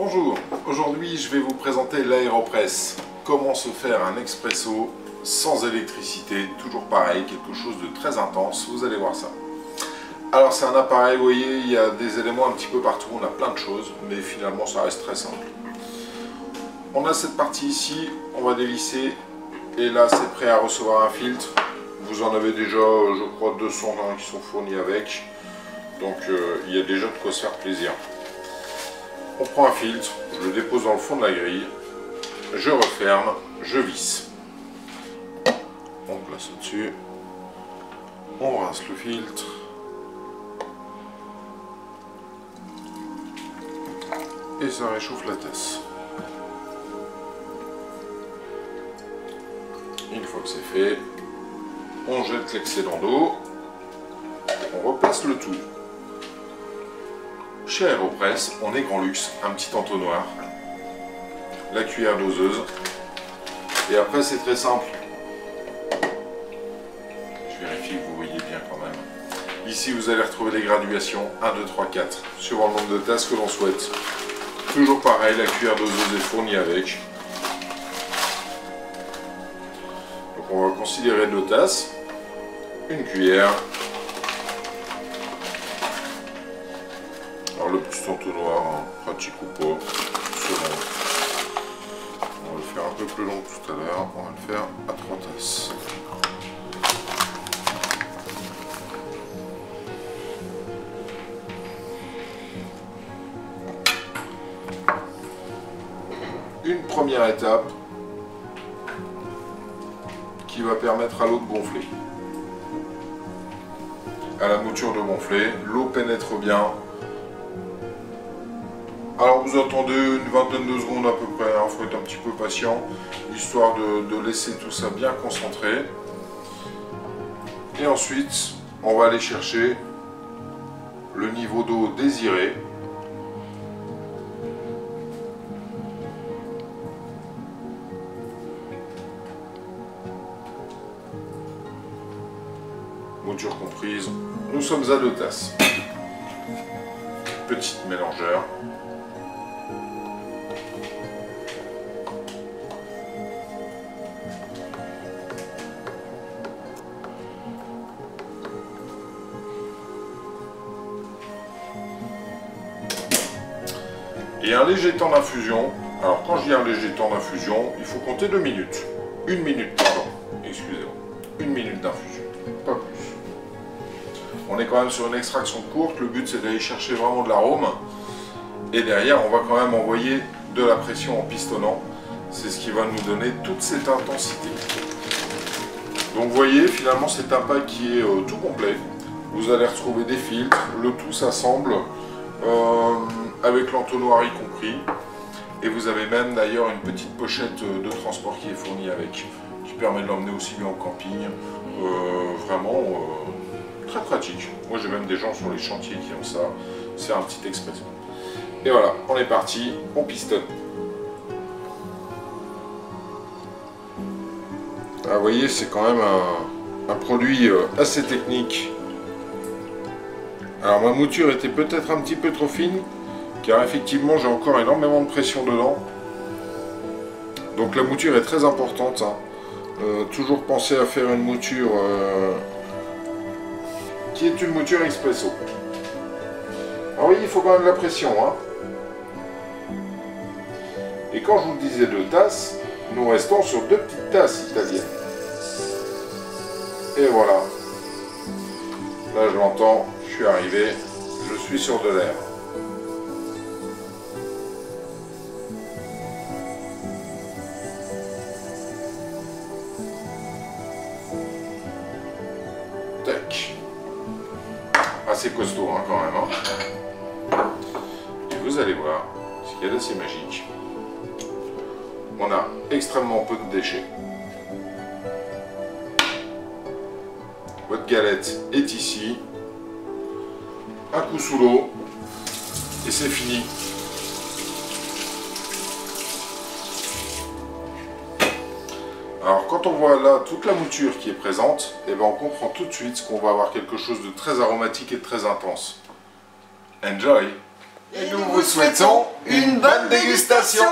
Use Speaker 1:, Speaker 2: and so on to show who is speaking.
Speaker 1: Bonjour, aujourd'hui je vais vous présenter l'Aéropress. Comment se faire un expresso sans électricité, toujours pareil, quelque chose de très intense, vous allez voir ça. Alors c'est un appareil, vous voyez, il y a des éléments un petit peu partout, on a plein de choses, mais finalement ça reste très simple. On a cette partie ici, on va dévisser, et là c'est prêt à recevoir un filtre. Vous en avez déjà, je crois, 220 qui sont fournis avec, donc il y a déjà de quoi se faire plaisir. On prend un filtre, je le dépose dans le fond de la grille, je referme, je visse. On place au-dessus, on rince le filtre. Et ça réchauffe la tasse. Une fois que c'est fait, on jette l'excédent d'eau, on repasse le tout. Chez Aéropress, on est grand luxe, un petit entonnoir, la cuillère doseuse, et après c'est très simple. Je vérifie que vous voyez bien quand même. Ici vous allez retrouver les graduations 1, 2, 3, 4, suivant le nombre de tasses que l'on souhaite. Toujours pareil, la cuillère doseuse est fournie avec. Donc on va considérer 2 tasses, une cuillère. Alors le petit entonnoir, hein, pratique ou pas, selon. On va le faire un peu plus long tout à l'heure, on va le faire à 3 tasses. Une première étape qui va permettre à l'eau de gonfler. À la mouture de gonfler, l'eau pénètre bien. Alors vous attendez une vingtaine de secondes à peu près, il faut être un petit peu patient, histoire de laisser tout ça bien concentré. Et ensuite, on va aller chercher le niveau d'eau désiré. Mouture comprise, nous sommes à 2 tasses. Petit mélangeur. Et un léger temps d'infusion. Alors quand je dis un léger temps d'infusion, il faut compter 2 minutes. 1 minute, pardon. Excusez-moi. 1 minute d'infusion, pas plus. On est quand même sur une extraction courte. Le but c'est d'aller chercher vraiment de l'arôme. Et derrière, on va quand même envoyer de la pression en pistonnant. C'est ce qui va nous donner toute cette intensité. Donc vous voyez, finalement c'est un pack qui est tout complet. Vous allez retrouver des filtres, le tout s'assemble. Avec l'entonnoir y compris, et vous avez même d'ailleurs une petite pochette de transport qui est fournie avec, qui permet de l'emmener aussi bien au camping, vraiment très pratique. Moi j'ai même des gens sur les chantiers qui ont ça, c'est un petit expresso. Et voilà, on est parti, on pistonne. Ah, vous voyez, c'est quand même un produit assez technique. Alors ma mouture était peut-être un petit peu trop fine, car effectivement j'ai encore énormément de pression dedans. Donc la mouture est très importante. Hein. Toujours penser à faire une mouture qui est une mouture expresso. Alors oui, il faut quand même de la pression. Hein. Et quand je vous disais 2 tasses, nous restons sur 2 petites tasses italiennes. Et voilà. Là je l'entends, je suis arrivé, je suis sur de l'air. Tac. Assez costaud hein, quand même. Hein. Et vous allez voir, ce qu'il y a d'assez magique. On a extrêmement peu de déchets. Votre galette est ici. Un coup sous l'eau. Et c'est fini. Alors quand on voit là toute la mouture qui est présente, eh ben, on comprend tout de suite qu'on va avoir quelque chose de très aromatique et de très intense. Enjoy! Et nous vous souhaitons une bonne dégustation.